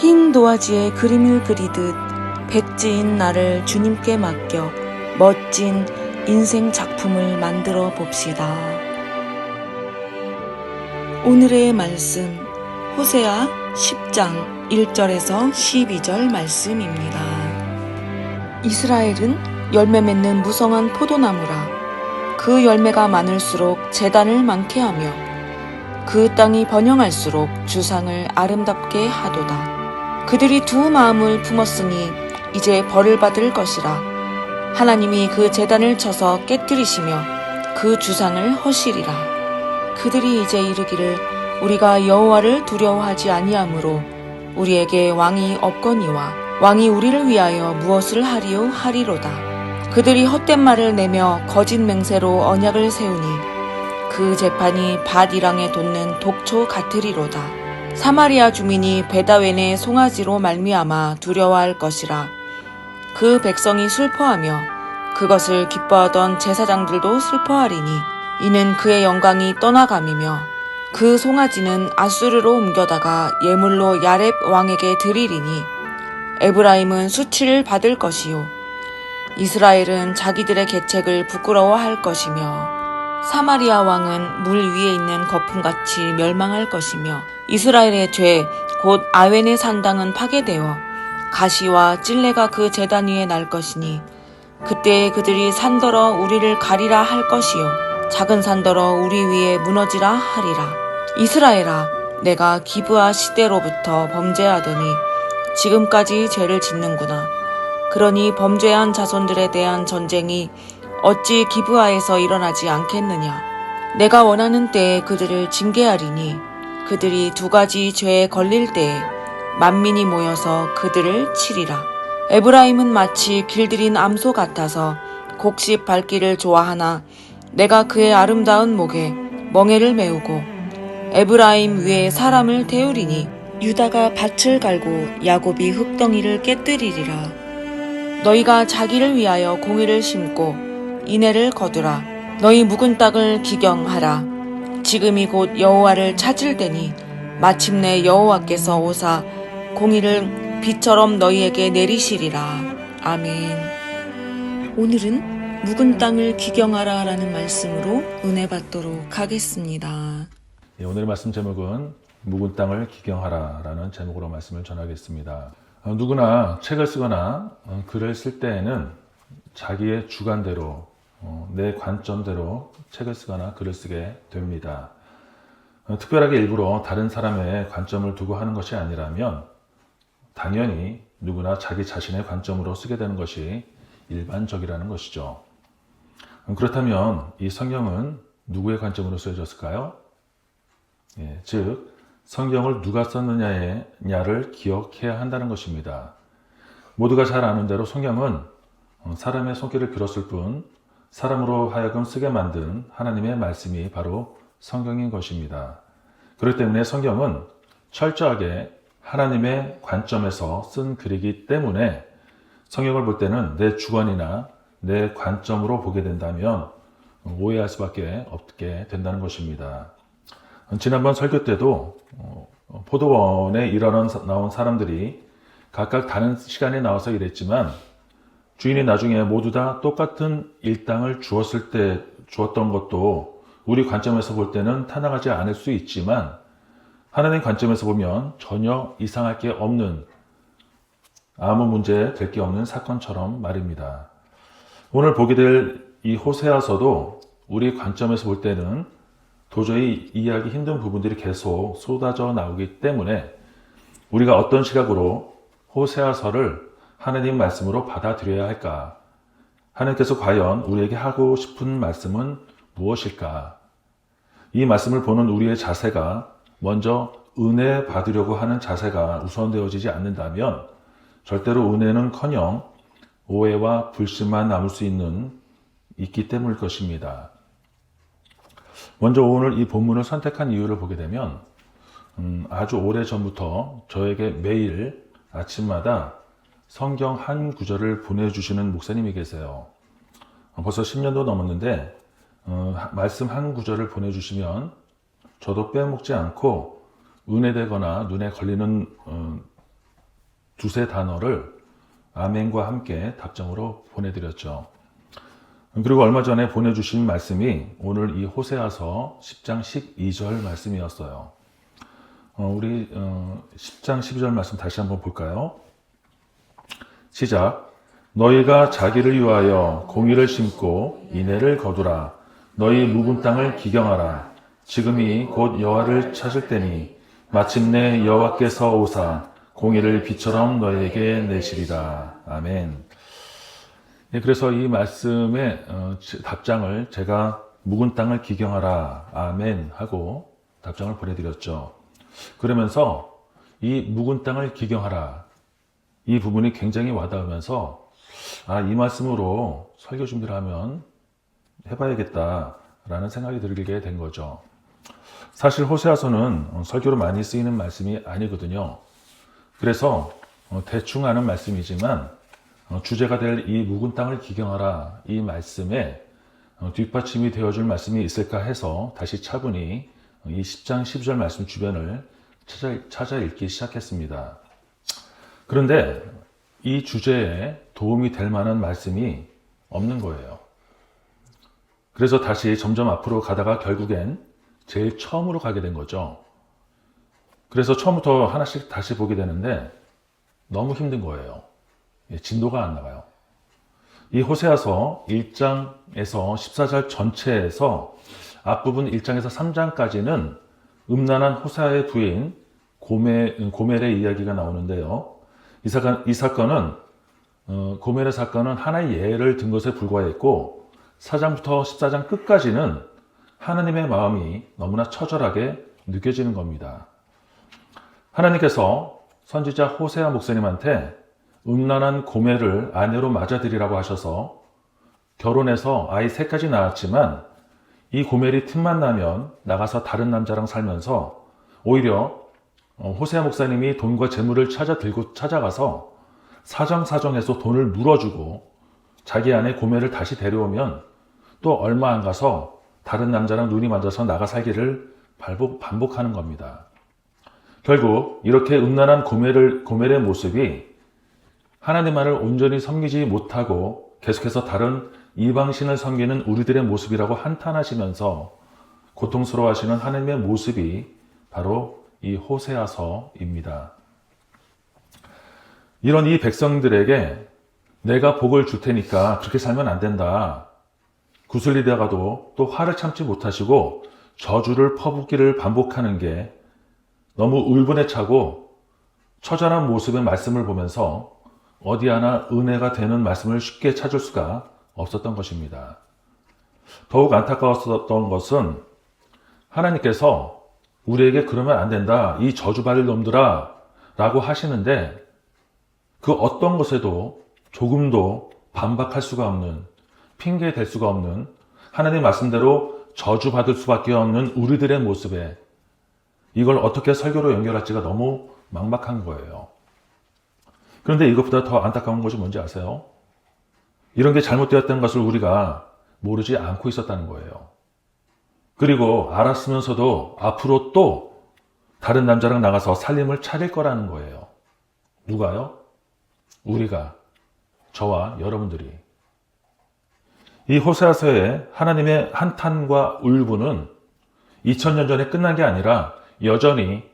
흰 도화지에 그림을 그리듯 백지인 나를 주님께 맡겨 멋진 인생 작품을 만들어 봅시다. 오늘의 말씀 호세아 10장 1절에서 12절 말씀입니다. 이스라엘은 열매 맺는 무성한 포도나무라. 그 열매가 많을수록 재단을 많게 하며 그 땅이 번영할수록 주상을 아름답게 하도다. 그들이 두 마음을 품었으니 이제 벌을 받을 것이라. 하나님이 그 재단을 쳐서 깨뜨리시며 그 주상을 허시리라. 그들이 이제 이르기를 우리가 여호와를 두려워하지 아니하므로 우리에게 왕이 없거니와 왕이 우리를 위하여 무엇을 하리요 하리로다. 그들이 헛된 말을 내며 거짓 맹세로 언약을 세우니 그 재판이 밧이랑에 돋는 독초 같으리로다. 사마리아 주민이 베다웬의 송아지로 말미암아 두려워할 것이라. 그 백성이 슬퍼하며 그것을 기뻐하던 제사장들도 슬퍼하리니 이는 그의 영광이 떠나감이며 그 송아지는 아수르로 옮겨다가 예물로 야렙 왕에게 드리리니 에브라임은 수치를 받을 것이요 이스라엘은 자기들의 계책을 부끄러워할 것이며 사마리아 왕은 물 위에 있는 거품같이 멸망할 것이며 이스라엘의 죄 곧 아웬의 산당은 파괴되어 가시와 찔레가 그 제단 위에 날 것이니 그때에 그들이 산더러 우리를 가리라 할 것이요 작은 산더러 우리 위에 무너지라 하리라. 이스라엘아, 내가 기브아 시대로부터 범죄하더니 지금까지 죄를 짓는구나. 그러니 범죄한 자손들에 대한 전쟁이 어찌 기브아에서 일어나지 않겠느냐. 내가 원하는 때에 그들을 징계하리니 그들이 두 가지 죄에 걸릴 때에 만민이 모여서 그들을 치리라. 에브라임은 마치 길들인 암소 같아서 곡식 밟기를 좋아하나 내가 그의 아름다운 목에 멍에를 메우고 에브라임 위에 사람을 태우리니 유다가 밭을 갈고 야곱이 흙덩이를 깨뜨리리라. 너희가 자기를 위하여 공의를 심고 인애를 거두라. 너희 묵은 땅을 기경하라. 지금이 곧 여호와를 찾을 때니 마침내 여호와께서 오사 공의를 비처럼 너희에게 내리시리라. 아멘. 오늘은 묵은 땅을 기경하라 라는 말씀으로 은혜 받도록 하겠습니다. 오늘의 말씀 제목은 묵은 땅을 기경하라 라는 제목으로 말씀을 전하겠습니다. 누구나 책을 쓰거나 글을 쓸 때에는 자기의 주관대로 내 관점대로 책을 쓰거나 글을 쓰게 됩니다. 특별하게 일부러 다른 사람의 관점을 두고 하는 것이 아니라면 당연히 누구나 자기 자신의 관점으로 쓰게 되는 것이 일반적이라는 것이죠. 그렇다면 이 성경은 누구의 관점으로 쓰여졌을까요? 즉 성경을 누가 썼느냐를 기억해야 한다는 것입니다. 모두가 잘 아는 대로 성경은 사람의 손길을 빌었을 뿐 사람으로 하여금 쓰게 만든 하나님의 말씀이 바로 성경인 것입니다. 그렇기 때문에 성경은 철저하게 하나님의 관점에서 쓴 글이기 때문에 성경을 볼 때는 내 주관이나 내 관점으로 보게 된다면 오해할 수밖에 없게 된다는 것입니다. 지난번 설교 때도 포도원에 나온 사람들이 각각 다른 시간에 나와서 일했지만 주인이 나중에 모두 다 똑같은 일당을 주었던 것도 우리 관점에서 볼 때는 타당하지 않을 수 있지만 하나님 관점에서 보면 전혀 이상할 게 없는 아무 문제 될 게 없는 사건처럼 말입니다. 오늘 보게 될 이 호세아서도 우리 관점에서 볼 때는 도저히 이해하기 힘든 부분들이 계속 쏟아져 나오기 때문에 우리가 어떤 시각으로 호세아서를 하나님 말씀으로 받아들여야 할까? 하나님께서 과연 우리에게 하고 싶은 말씀은 무엇일까? 이 말씀을 보는 우리의 자세가 먼저 은혜 받으려고 하는 자세가 우선되어지지 않는다면 절대로 은혜는커녕 오해와 불신만 남을 수 있기 때문일 것입니다. 먼저 오늘 이 본문을 선택한 이유를 보게 되면 아주 오래전부터 저에게 매일 아침마다 성경 한 구절을 보내주시는 목사님이 계세요. 벌써 10년도 넘었는데 말씀 한 구절을 보내주시면 저도 빼먹지 않고 은혜되거나 눈에 걸리는 두세 단어를 아멘과 함께 답장으로 보내드렸죠. 그리고 얼마 전에 보내주신 말씀이 오늘 이 호세아서 10장 12절 말씀이었어요. 우리 10장 12절 말씀 다시 한번 볼까요? 시작. 너희가 자기를 위하여 공의를 심고 인애를 거두라. 너희 묵은 땅을 기경하라. 지금이 곧 여호와를 찾을 때니 마침내 여호와께서 오사 공의를 빛처럼 너희에게 내시리라. 아멘. 그래서 이 말씀의 답장을 제가 묵은 땅을 기경하라. 아멘 하고 답장을 보내드렸죠. 그러면서 이 묵은 땅을 기경하라. 이 부분이 굉장히 와닿으면서 이 말씀으로 설교 준비를 하면 해봐야겠다라는 생각이 들게 된 거죠. 사실 호세아서는 설교로 많이 쓰이는 말씀이 아니거든요. 그래서 대충 하는 말씀이지만 주제가 될 이 묵은 땅을 기경하라 이 말씀에 뒷받침이 되어줄 말씀이 있을까 해서 다시 차분히 이 10장 12절 말씀 주변을 찾아 읽기 시작했습니다. 그런데 이 주제에 도움이 될 만한 말씀이 없는 거예요. 그래서 다시 점점 앞으로 가다가 결국엔 제일 처음으로 가게 된 거죠. 그래서 처음부터 하나씩 다시 보게 되는데 너무 힘든 거예요. 진도가 안 나가요. 이 호세아서 1장에서 14절 전체에서 앞부분 1장에서 3장까지는 음란한 호세아의 부인 고멜의 이야기가 나오는데요. 이 사건은 고멜의 사건은 하나의 예를 든 것에 불과했고 4장부터 14장 끝까지는 하나님의 마음이 너무나 처절하게 느껴지는 겁니다. 하나님께서 선지자 호세아 목사님한테 음란한 고멜을 아내로 맞아들이라고 하셔서 결혼해서 아이 3까지 낳았지만 이 고멜이 틈만 나면 나가서 다른 남자랑 살면서 오히려 호세아 목사님이 돈과 재물을 찾아가서 사정사정해서 돈을 물어주고 자기 아내 고멜을 다시 데려오면 또 얼마 안 가서 다른 남자랑 눈이 맞아서 나가 살기를 반복하는 겁니다. 결국 이렇게 음란한 고멜의 모습이 하나님만을 온전히 섬기지 못하고 계속해서 다른 이방신을 섬기는 우리들의 모습이라고 한탄하시면서 고통스러워하시는 하나님의 모습이 바로 이 호세아서입니다. 이런 이 백성들에게 내가 복을 줄 테니까 그렇게 살면 안 된다. 구슬리다가도 또 화를 참지 못하시고 저주를 퍼붓기를 반복하는 게 너무 울분에 차고 처절한 모습의 말씀을 보면서 어디 하나 은혜가 되는 말씀을 쉽게 찾을 수가 없었던 것입니다. 더욱 안타까웠던 것은 하나님께서 우리에게 그러면 안 된다. 이 저주받을 놈들아 라고 하시는데 그 어떤 것에도 조금도 반박할 수가 없는, 핑계 댈 수가 없는, 하나님 말씀대로 저주받을 수밖에 없는 우리들의 모습에 이걸 어떻게 설교로 연결할지가 너무 막막한 거예요. 그런데 이것보다 더 안타까운 것이 뭔지 아세요? 이런 게 잘못되었다는 것을 우리가 모르지 않고 있었다는 거예요. 그리고 알았으면서도 앞으로 또 다른 남자랑 나가서 살림을 차릴 거라는 거예요. 누가요? 우리가, 저와 여러분들이. 이 호세아서의 하나님의 한탄과 울분은 2000년 전에 끝난 게 아니라 여전히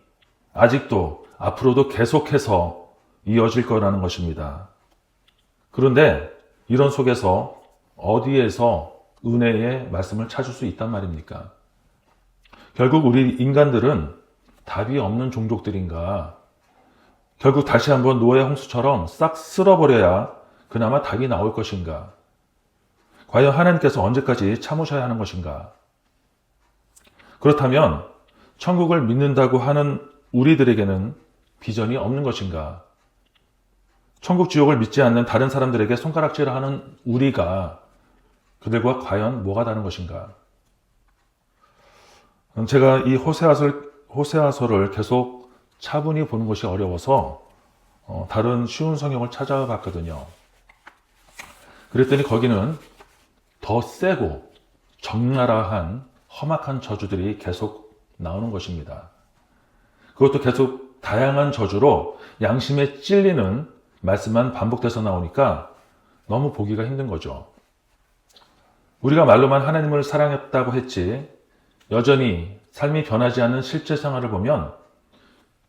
아직도 앞으로도 계속해서 이어질 거라는 것입니다. 그런데 이런 속에서 어디에서 은혜의 말씀을 찾을 수 있단 말입니까? 결국 우리 인간들은 답이 없는 종족들인가? 결국 다시 한번 노예 홍수처럼 싹 쓸어버려야 그나마 답이 나올 것인가? 과연 하나님께서 언제까지 참으셔야 하는 것인가? 그렇다면 천국을 믿는다고 하는 우리들에게는 비전이 없는 것인가? 천국 지옥을 믿지 않는 다른 사람들에게 손가락질하는 우리가 그들과 과연 뭐가 다른 것인가? 제가 이 호세아서를 계속 차분히 보는 것이 어려워서 다른 쉬운 성경을 찾아봤거든요. 그랬더니 거기는 더 세고 적나라한 험악한 저주들이 계속 나오는 것입니다. 그것도 계속 다양한 저주로 양심에 찔리는 말씀만 반복돼서 나오니까 너무 보기가 힘든 거죠. 우리가 말로만 하나님을 사랑했다고 했지 여전히 삶이 변하지 않는 실제 생활을 보면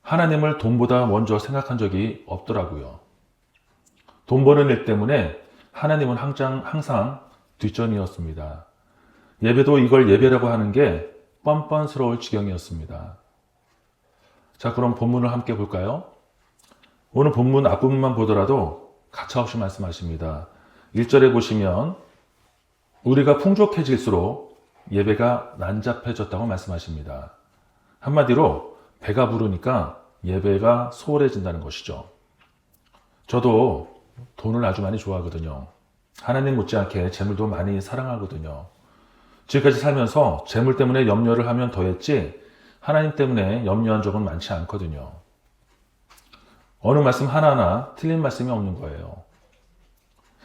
하나님을 돈보다 먼저 생각한 적이 없더라고요. 돈 버는 일 때문에 하나님은 항상 뒷전이었습니다. 예배도 이걸 예배라고 하는 게 뻔뻔스러울 지경이었습니다. 자, 그럼 본문을 함께 볼까요? 오늘 본문 앞부분만 보더라도 가차없이 말씀하십니다. 1절에 보시면 우리가 풍족해질수록 예배가 난잡해졌다고 말씀하십니다. 한마디로 배가 부르니까 예배가 소홀해진다는 것이죠. 저도 돈을 아주 많이 좋아하거든요. 하나님 못지않게 재물도 많이 사랑하거든요. 지금까지 살면서 재물 때문에 염려를 하면 더했지 하나님 때문에 염려한 적은 많지 않거든요. 어느 말씀 하나하나 틀린 말씀이 없는 거예요.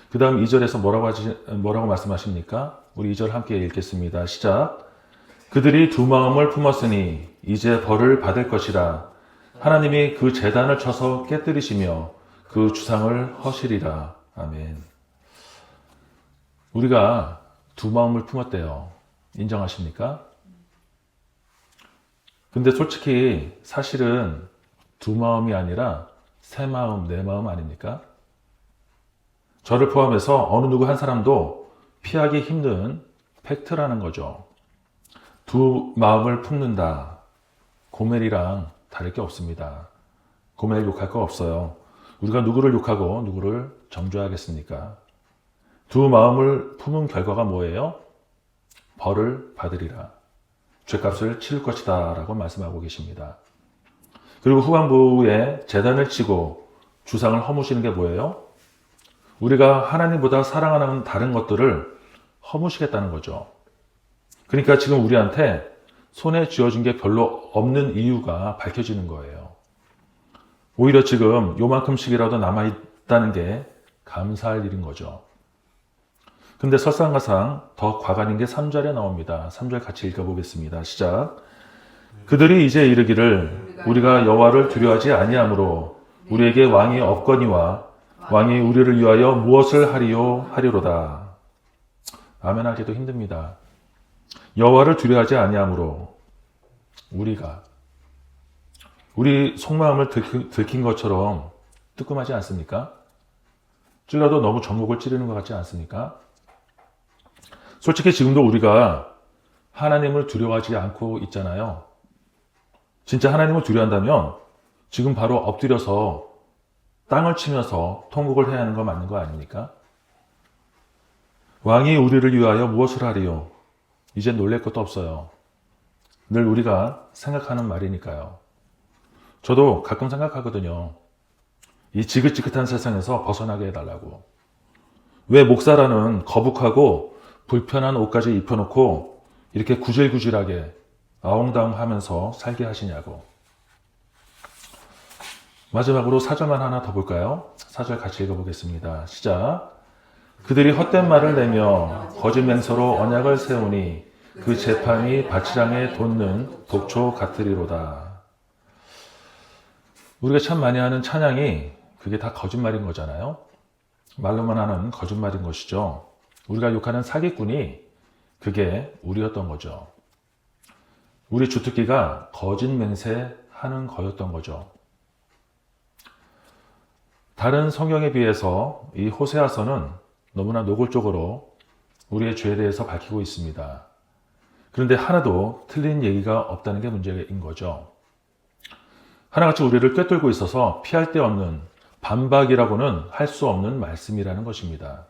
그 다음 2절에서 뭐라고 말씀하십니까? 우리 2절 함께 읽겠습니다. 시작. 그들이 두 마음을 품었으니 이제 벌을 받을 것이라. 하나님이 그 제단을 쳐서 깨뜨리시며 그 주상을 허시리라. 아멘. 우리가 두 마음을 품었대요. 인정하십니까? 근데 솔직히 사실은 두 마음이 아니라 세 마음, 네 마음 아닙니까? 저를 포함해서 어느 누구 한 사람도 피하기 힘든 팩트라는 거죠. 두 마음을 품는다. 고멜이랑 다를 게 없습니다. 고멜 욕할 거 없어요. 우리가 누구를 욕하고 누구를 정죄하겠습니까? 두 마음을 품은 결과가 뭐예요? 벌을 받으리라. 죄값을 치를 것이다 라고 말씀하고 계십니다. 그리고 후반부에 제단을 치고 주상을 허무시는 게 뭐예요? 우리가 하나님보다 사랑하는 다른 것들을 허무시겠다는 거죠. 그러니까 지금 우리한테 손에 쥐어진 게 별로 없는 이유가 밝혀지는 거예요. 오히려 지금 요만큼씩이라도 남아있다는 게 감사할 일인 거죠. 근데 설상가상 더 과간인 게 3절에 나옵니다. 3절 같이 읽어보겠습니다. 시작. 그들이 이제 이르기를 우리가 여호와를 두려워하지 아니하므로 우리에게 왕이 없거니와 왕이 우리를 위하여 무엇을 하리요 하리로다. 아멘 하기도 힘듭니다. 여호와를 두려워하지 아니하므로 우리 속마음을 들킨 것처럼 뜨끔하지 않습니까? 찔러도 너무 전곡을 찌르는 것 같지 않습니까? 솔직히 지금도 우리가 하나님을 두려워하지 않고 있잖아요. 진짜 하나님을 두려워한다면 지금 바로 엎드려서 땅을 치면서 통곡을 해야 하는 거 맞는 거 아닙니까? 왕이 우리를 위하여 무엇을 하리요? 이제 놀랄 것도 없어요. 늘 우리가 생각하는 말이니까요. 저도 가끔 생각하거든요. 이 지긋지긋한 세상에서 벗어나게 해달라고. 왜 목사라는 거북하고 불편한 옷까지 입혀놓고 이렇게 구질구질하게 아웅다웅하면서 살게 하시냐고. 마지막으로 4절만 하나 더 볼까요? 4절 같이 읽어보겠습니다. 시작. 그들이 헛된 말을 내며 거짓 맹서로 언약을 세우니 그 재판이 바치랑에 돋는 독초 같으리로다. 우리가 참 많이 하는 찬양이 그게 다 거짓말인 거잖아요. 말로만 하는 거짓말인 것이죠. 우리가 욕하는 사기꾼이 그게 우리였던 거죠. 우리 주특기가 거짓 맹세하는 거였던 거죠. 다른 성경에 비해서 이 호세아서는 너무나 노골적으로 우리의 죄에 대해서 밝히고 있습니다. 그런데 하나도 틀린 얘기가 없다는 게 문제인 거죠. 하나같이 우리를 꿰뚫고 있어서 피할 데 없는 반박이라고는 할 수 없는 말씀이라는 것입니다.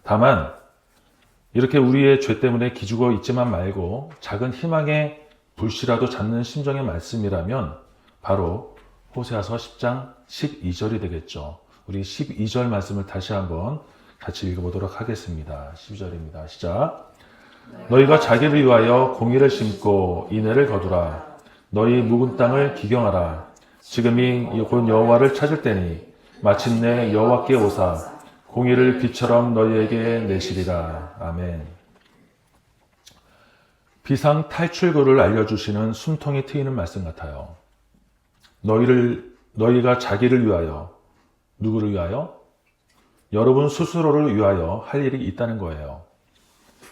다만 이렇게 우리의 죄 때문에 기죽어 있지만 말고 작은 희망의 불씨라도 잡는 심정의 말씀이라면 바로 호세아서 10장 12절이 되겠죠. 우리 12절 말씀을 다시 한번 같이 읽어보도록 하겠습니다. 12절입니다. 시작. 너희가 자기를 위하여 공의를 심고 인애를 거두라. 너희 묵은 땅을 기경하라. 지금이 곧 여호와를 찾을 때니 마침내 여호와께 오사 공의를 빛처럼 너희에게 내시리라. 아멘. 비상 탈출구를 알려주시는 숨통이 트이는 말씀 같아요. 너희가 자기를 위하여, 누구를 위하여? 여러분 스스로를 위하여 할 일이 있다는 거예요.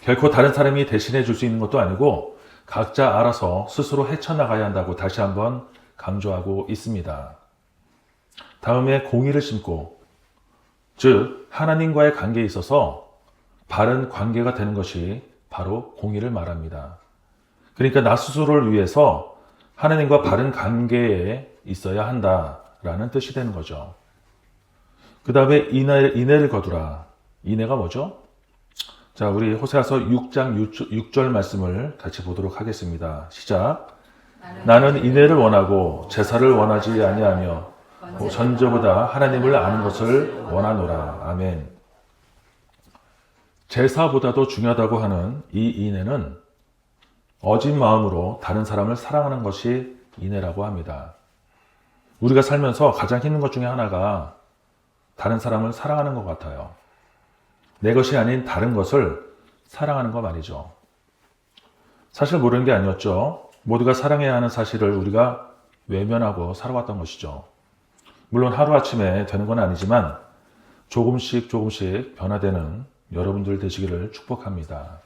결코 다른 사람이 대신해 줄 수 있는 것도 아니고 각자 알아서 스스로 헤쳐나가야 한다고 다시 한번 강조하고 있습니다. 다음에 공의를 심고, 즉 하나님과의 관계에 있어서 바른 관계가 되는 것이 바로 공의를 말합니다. 그러니까 나 스스로를 위해서 하나님과 바른 관계에 있어야 한다라는 뜻이 되는 거죠. 그 다음에 인애를 거두라. 인애가 뭐죠? 자, 우리 호세아서 6장 6절 말씀을 같이 보도록 하겠습니다. 시작. 나는 인애를 원하고 제사를 원하지 아니하며 전저보다 하나님을 아는 것을 원하노라. 아멘. 제사보다도 중요하다고 하는 이 인애는 어진 마음으로 다른 사람을 사랑하는 것이 인애라고 합니다. 우리가 살면서 가장 힘든 것 중에 하나가 다른 사람을 사랑하는 것 같아요. 내 것이 아닌 다른 것을 사랑하는 것 말이죠. 사실 모르는 게 아니었죠. 모두가 사랑해야 하는 사실을 우리가 외면하고 살아왔던 것이죠. 물론 하루아침에 되는 건 아니지만 조금씩 변화되는 여러분들 되시기를 축복합니다.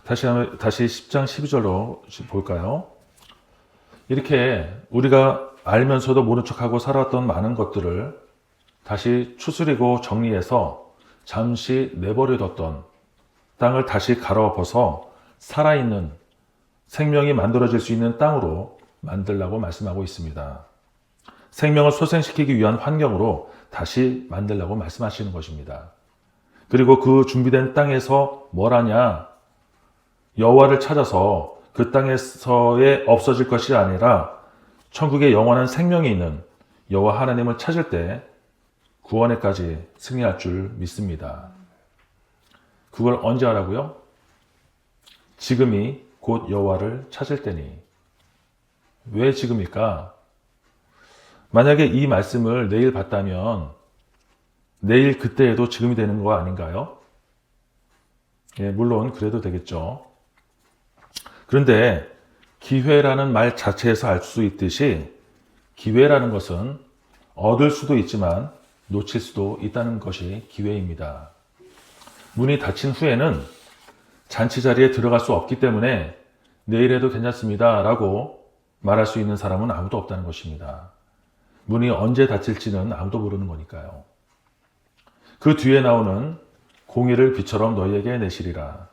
다시 10장 12절로 볼까요? 이렇게 우리가 알면서도 모른 척하고 살아왔던 많은 것들을 다시 추스리고 정리해서 잠시 내버려뒀던 땅을 다시 갈아엎어서 살아있는 생명이 만들어질 수 있는 땅으로 만들라고 말씀하고 있습니다. 생명을 소생시키기 위한 환경으로 다시 만들라고 말씀하시는 것입니다. 그리고 그 준비된 땅에서 뭘 하냐? 여호와를 찾아서 그 땅에서의 없어질 것이 아니라 천국에 영원한 생명이 있는 여호와 하나님을 찾을 때 구원에까지 승리할 줄 믿습니다. 그걸 언제 하라고요? 지금이 곧 여호와를 찾을 때니. 왜 지금일까? 만약에 이 말씀을 내일 봤다면 내일 그때에도 지금이 되는 거 아닌가요? 예, 물론 그래도 되겠죠. 그런데 기회라는 말 자체에서 알 수 있듯이 기회라는 것은 얻을 수도 있지만 놓칠 수도 있다는 것이 기회입니다. 문이 닫힌 후에는 잔치 자리에 들어갈 수 없기 때문에 내일에도 괜찮습니다 라고 말할 수 있는 사람은 아무도 없다는 것입니다. 문이 언제 닫힐지는 아무도 모르는 거니까요. 그 뒤에 나오는 공의를 비처럼 너희에게 내시리라.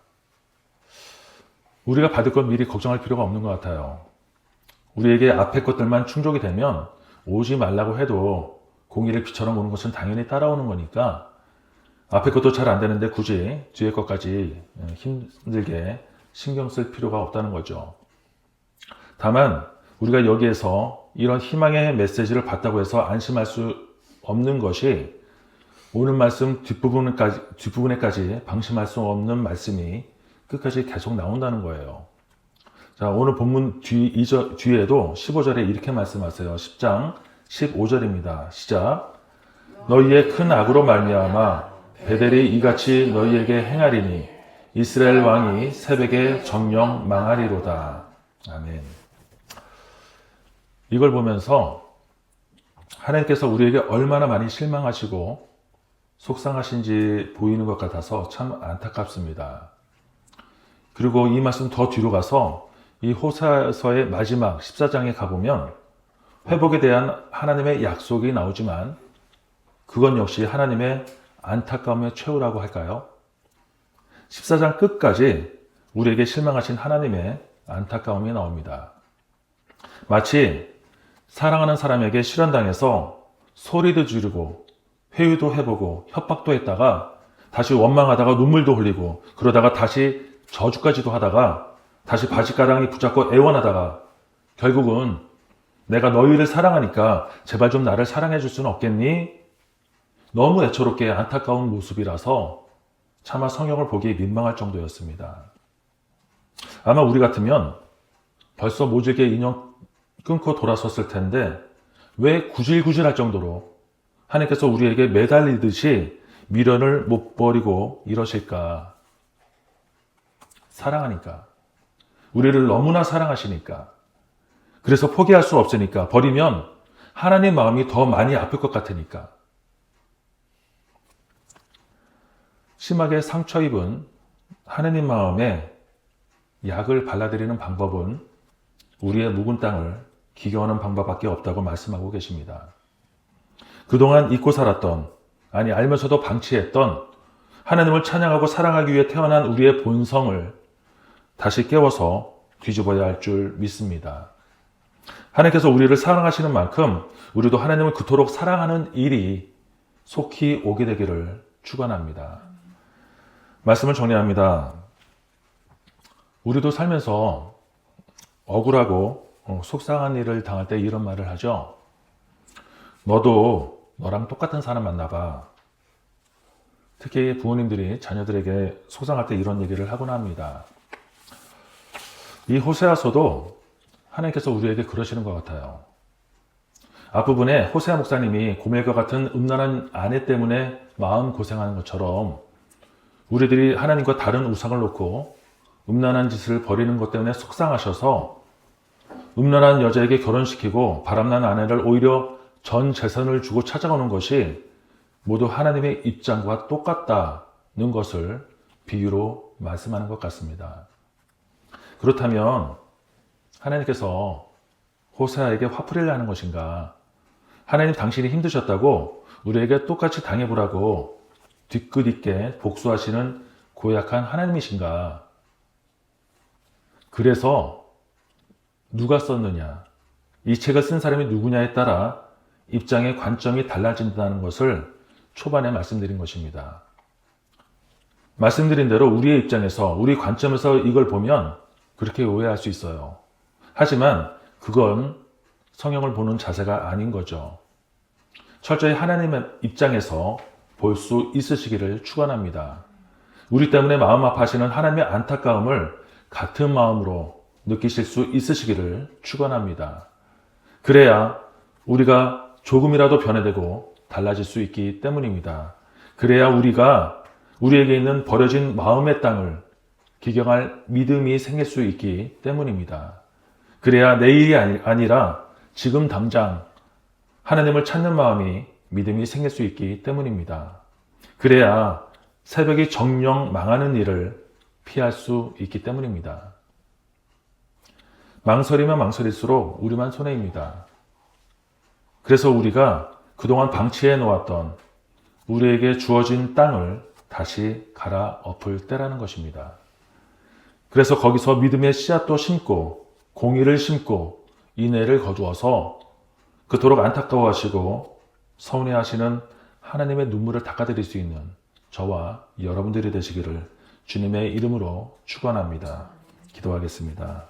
우리가 받을 건 미리 걱정할 필요가 없는 것 같아요. 우리에게 앞에 것들만 충족이 되면 오지 말라고 해도 공의를 비처럼 오는 것은 당연히 따라오는 거니까 앞에 것도 잘 안 되는데 굳이 뒤에 것까지 힘들게 신경 쓸 필요가 없다는 거죠. 다만 우리가 여기에서 이런 희망의 메시지를 받다고 해서 안심할 수 없는 것이 오늘 말씀 뒷부분에까지 방심할 수 없는 말씀이 끝까지 계속 나온다는 거예요. 자, 오늘 본문 뒤에도 15절에 이렇게 말씀하세요. 10장 15절입니다. 시작. 너희의 큰 악으로 말미암아 베델이 이같이 너희에게 행하리니 이스라엘 왕이 새벽에 정령 망하리로다. 아멘. 이걸 보면서 하나님께서 우리에게 얼마나 많이 실망하시고 속상하신지 보이는 것 같아서 참 안타깝습니다. 그리고 이 말씀 더 뒤로 가서 이 호세아서의 마지막 14장에 가보면 회복에 대한 하나님의 약속이 나오지만 그건 역시 하나님의 안타까움의 최후라고 할까요? 14장 끝까지 우리에게 실망하신 하나님의 안타까움이 나옵니다. 마치 사랑하는 사람에게 실현당해서 소리도 지르고 회유도 해보고 협박도 했다가 다시 원망하다가 눈물도 흘리고 그러다가 다시 저주까지도 하다가 다시 바지가랑이 붙잡고 애원하다가 결국은 내가 너희를 사랑하니까 제발 좀 나를 사랑해 줄 수는 없겠니? 너무 애처롭게 안타까운 모습이라서 차마 성경을 보기 민망할 정도였습니다. 아마 우리 같으면 벌써 모질게 인연 끊고 돌아섰을 텐데 왜 구질구질할 정도로 하나님께서 우리에게 매달리듯이 미련을 못 버리고 이러실까? 사랑하니까. 우리를 너무나 사랑하시니까. 그래서 포기할 수 없으니까, 버리면 하나님 마음이 더 많이 아플 것 같으니까. 심하게 상처 입은 하나님 마음에 약을 발라드리는 방법은 우리의 묵은 땅을 기경하는 방법밖에 없다고 말씀하고 계십니다. 그동안 잊고 살았던, 아니 알면서도 방치했던 하나님을 찬양하고 사랑하기 위해 태어난 우리의 본성을 다시 깨워서 뒤집어야 할 줄 믿습니다. 하나님께서 우리를 사랑하시는 만큼 우리도 하나님을 그토록 사랑하는 일이 속히 오게 되기를 축원합니다. 말씀을 정리합니다. 우리도 살면서 억울하고 속상한 일을 당할 때 이런 말을 하죠. 너도 너랑 똑같은 사람 만나봐. 특히 부모님들이 자녀들에게 속상할 때 이런 얘기를 하곤 합니다. 이 호세아서도 하나님께서 우리에게 그러시는 것 같아요. 앞부분에 호세아 목사님이 고멜과 같은 음란한 아내 때문에 마음 고생하는 것처럼 우리들이 하나님과 다른 우상을 놓고 음란한 짓을 벌이는 것 때문에 속상하셔서 음란한 여자에게 결혼시키고 바람난 아내를 오히려 전 재산을 주고 찾아오는 것이 모두 하나님의 입장과 똑같다는 것을 비유로 말씀하는 것 같습니다. 그렇다면 하나님께서 호세아에게 화풀이를 하는 것인가? 하나님 당신이 힘드셨다고 우리에게 똑같이 당해보라고 뒤끝 있게 복수하시는 고약한 하나님이신가? 그래서 누가 썼느냐? 이 책을 쓴 사람이 누구냐에 따라 입장의 관점이 달라진다는 것을 초반에 말씀드린 것입니다. 말씀드린 대로 우리의 입장에서, 우리 관점에서 이걸 보면 그렇게 오해할 수 있어요. 하지만 그건 성경을 보는 자세가 아닌 거죠. 철저히 하나님의 입장에서 볼 수 있으시기를 축원합니다. 우리 때문에 마음 아파하시는 하나님의 안타까움을 같은 마음으로 느끼실 수 있으시기를 축원합니다. 그래야 우리가 조금이라도 변화되고 달라질 수 있기 때문입니다. 그래야 우리가 우리에게 있는 버려진 마음의 땅을 기경할 믿음이 생길 수 있기 때문입니다. 그래야 내일이 아니라 지금 당장 하나님을 찾는 마음이 믿음이 생길 수 있기 때문입니다. 그래야 새벽이 정령 망하는 일을 피할 수 있기 때문입니다. 망설이면 망설일수록 우리만 손해입니다. 그래서 우리가 그동안 방치해 놓았던 우리에게 주어진 땅을 다시 갈아엎을 때라는 것입니다. 그래서 거기서 믿음의 씨앗도 심고 공의를 심고 인애를 거두어서 그토록 안타까워하시고 서운해하시는 하나님의 눈물을 닦아드릴 수 있는 저와 여러분들이 되시기를 주님의 이름으로 축원합니다. 기도하겠습니다.